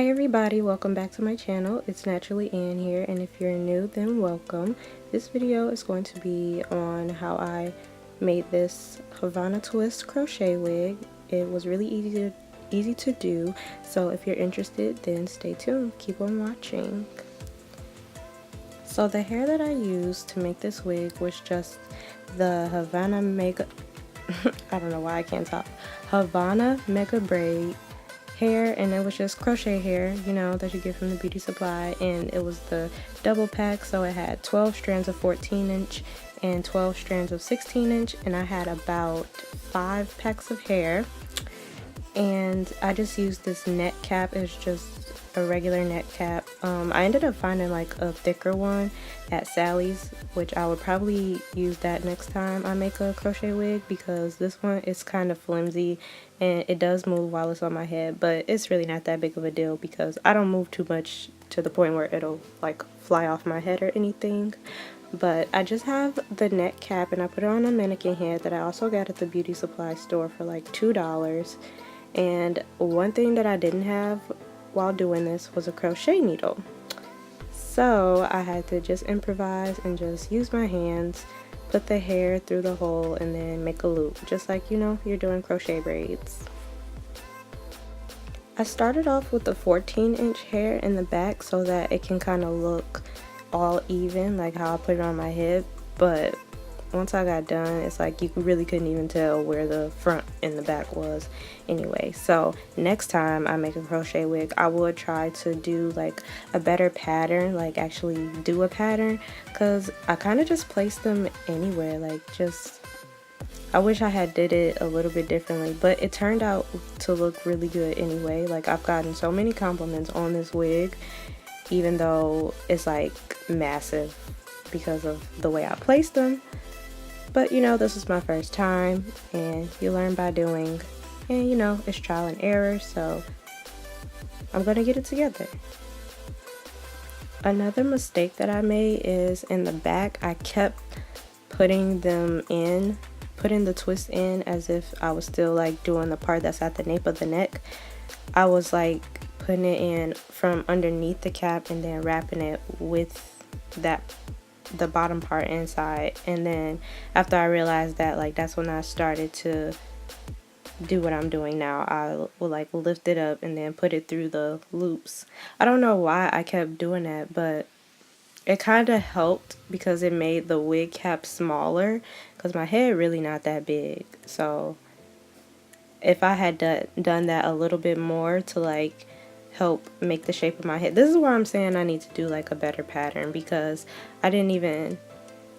Hi everybody, welcome back to my channel. It's Naturally Ann here, and if you're new, then welcome. This video is going to be on how I made this Havana twist crochet wig. It was really easy to do, so if you're interested, then stay tuned. Keep on watching. So the hair that I used to make this wig was just the Havana Mega I don't know why I can't talk. Havana Mega Braid hair, and it was just crochet hair, you know, that you get from the beauty supply, and it was the double pack, so it had 12 strands of 14-inch and 12 strands of 16-inch, and I had about 5 packs of hair. And I just used this net cap. It's just a regular net cap. I ended up finding like a thicker one at Sally's, which I would probably use that next time I make a crochet wig, because this one is kind of flimsy and it does move while it's on my head, but it's really not that big of a deal because I don't move too much to the point where it'll like fly off my head or anything. But I just have the net cap, and I put it on a mannequin head that I also got at the beauty supply store for like $2. And one thing that I didn't have while doing this was a crochet needle. So I had to just improvise and just use my hands, put the hair through the hole, and then make a loop, just like, you know, you're doing crochet braids. I started off with the 14-inch hair in the back so that it can kind of look all even, like how I put it on my head, but once I got done, it's like you really couldn't even tell where the front and the back was anyway. So next time I make a crochet wig, I would try to do like a better pattern, like actually do a pattern, because I kind of just placed them anywhere, like just I wish I had did it a little bit differently, but it turned out to look really good anyway. Like, I've gotten so many compliments on this wig, even though it's like massive because of the way I placed them. But you know, this was my first time, and you learn by doing, and you know, it's trial and error, so I'm gonna get it together. Another mistake that I made is in the back, I kept putting the twist in as if I was still like doing the part that's at the nape of the neck. I was like putting it in from underneath the cap and then wrapping it with the bottom part inside, and then after I realized that, like, that's when I started to do what I'm doing now. I will like lift it up and then put it through the loops. I don't know why I kept doing that, but it kind of helped because it made the wig cap smaller, because my head really not that big. So if I had done that a little bit more to like help make the shape of my head, this is where I'm saying I need to do like a better pattern, because I didn't even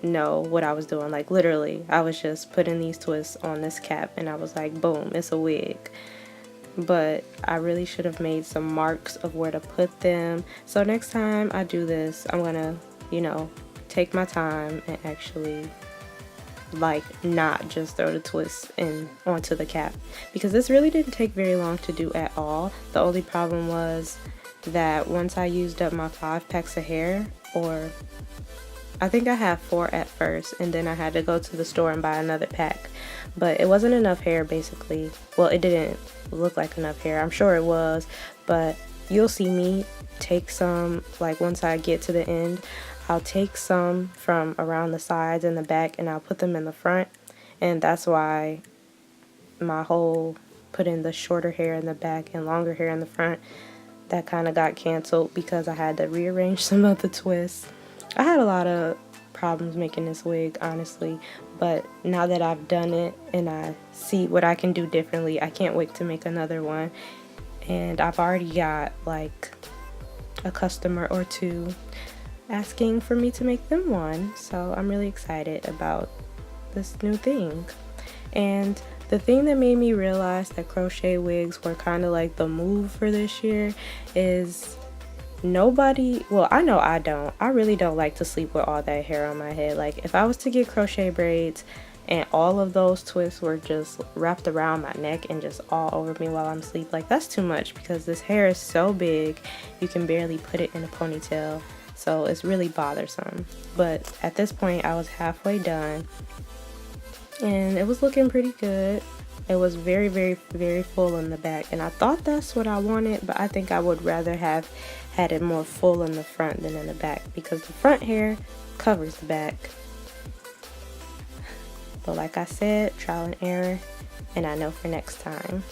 know what I was doing. Like, literally I was just putting these twists on this cap and I was like, boom, it's a wig. But I really should have made some marks of where to put them. So next time I do this, I'm gonna, you know, take my time and actually like not just throw the twist in onto the cap, because this really didn't take very long to do at all. The only problem was that once I used up my 5 packs of hair, or I think I had 4 at first, and then I had to go to the store and buy another pack, but it wasn't enough hair basically. Well, it didn't look like enough hair. I'm sure it was, but you'll see me take some, like once I get to the end, I'll take some from around the sides and the back and I'll put them in the front, and that's why my whole putting the shorter hair in the back and longer hair in the front, that kind of got canceled because I had to rearrange some of the twists. I had a lot of problems making this wig, honestly, but now that I've done it and I see what I can do differently, I can't wait to make another one. And I've already got like a customer or two asking for me to make them one, so I'm really excited about this new thing. And the thing that made me realize that crochet wigs were kind of like the move for this year is nobody, well, I know I really don't like to sleep with all that hair on my head. Like, if I was to get crochet braids and all of those twists were just wrapped around my neck and just all over me while I'm asleep, like, that's too much, because this hair is so big you can barely put it in a ponytail, so it's really bothersome. But at this point I was halfway done and it was looking pretty good. It was very, very, very full in the back, and I thought that's what I wanted, but I think I would rather have had it more full in the front than in the back, because the front hair covers the back. But like I said, trial and error, and I know for next time.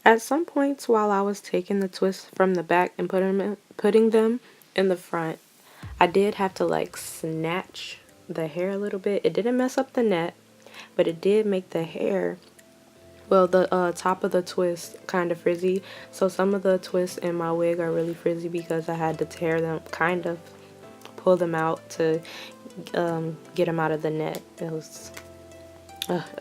At some points while I was taking the twists from the back and putting them in the front, I did have to like snatch the hair a little bit. It didn't mess up the net, but it did make the hair, well, the top of the twist kind of frizzy. So some of the twists in my wig are really frizzy because I had to tear them, kind of pull them out to get them out of the net. It was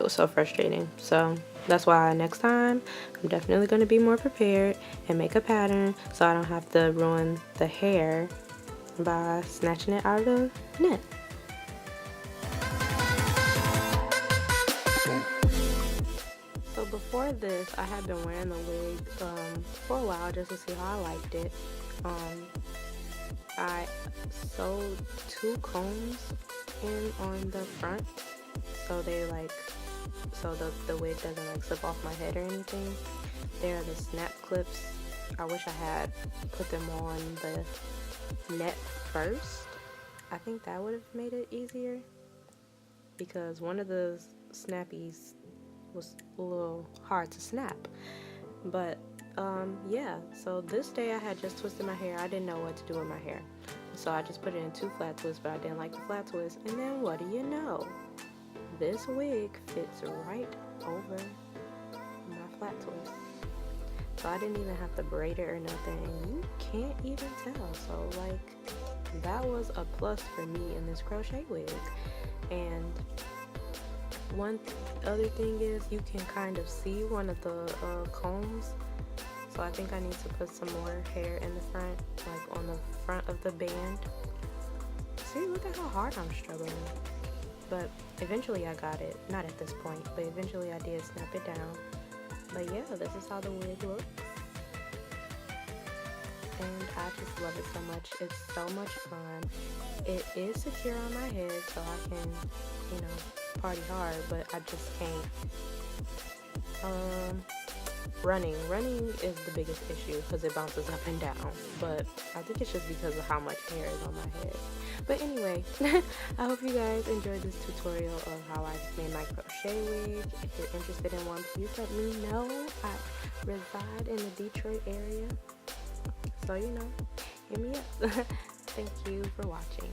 so frustrating. So that's why next time I'm definitely going to be more prepared and make a pattern so I don't have to ruin the hair by snatching it out of the net. So before this, I had been wearing the wig for a while just to see how I liked it. I sewed 2 combs in on the front, so they like, so the wig doesn't like slip off my head or anything. They are the snap clips. I wish I had put them on the net first. I think that would have made it easier, because one of the snappies was a little hard to snap. But yeah, so this day I had just twisted my hair. I didn't know what to do with my hair, so I just put it in 2 flat twists, but I didn't like the flat twist. And then what do you know, this wig fits right over my flat twist. So I didn't even have to braid it or nothing. You can't even tell. So like, that was a plus for me in this crochet wig. And one other thing is, you can kind of see one of the combs. So I think I need to put some more hair in the front, like on the front of the band. See, look at how hard I'm struggling. But eventually I got it. Not at this point, but eventually I did snap it down. But yeah, this is how the wig looks. And I just love it so much. It's so much fun. It is secure on my head, so I can, you know, party hard, but I just can't. Running is the biggest issue because it bounces up and down, but I think it's just because of how much hair is on my head. But anyway, I hope you guys enjoyed this tutorial of how I made my crochet wig. If you're interested in one, please let me know. I reside in the Detroit area, so you know, hit me up. Thank you for watching.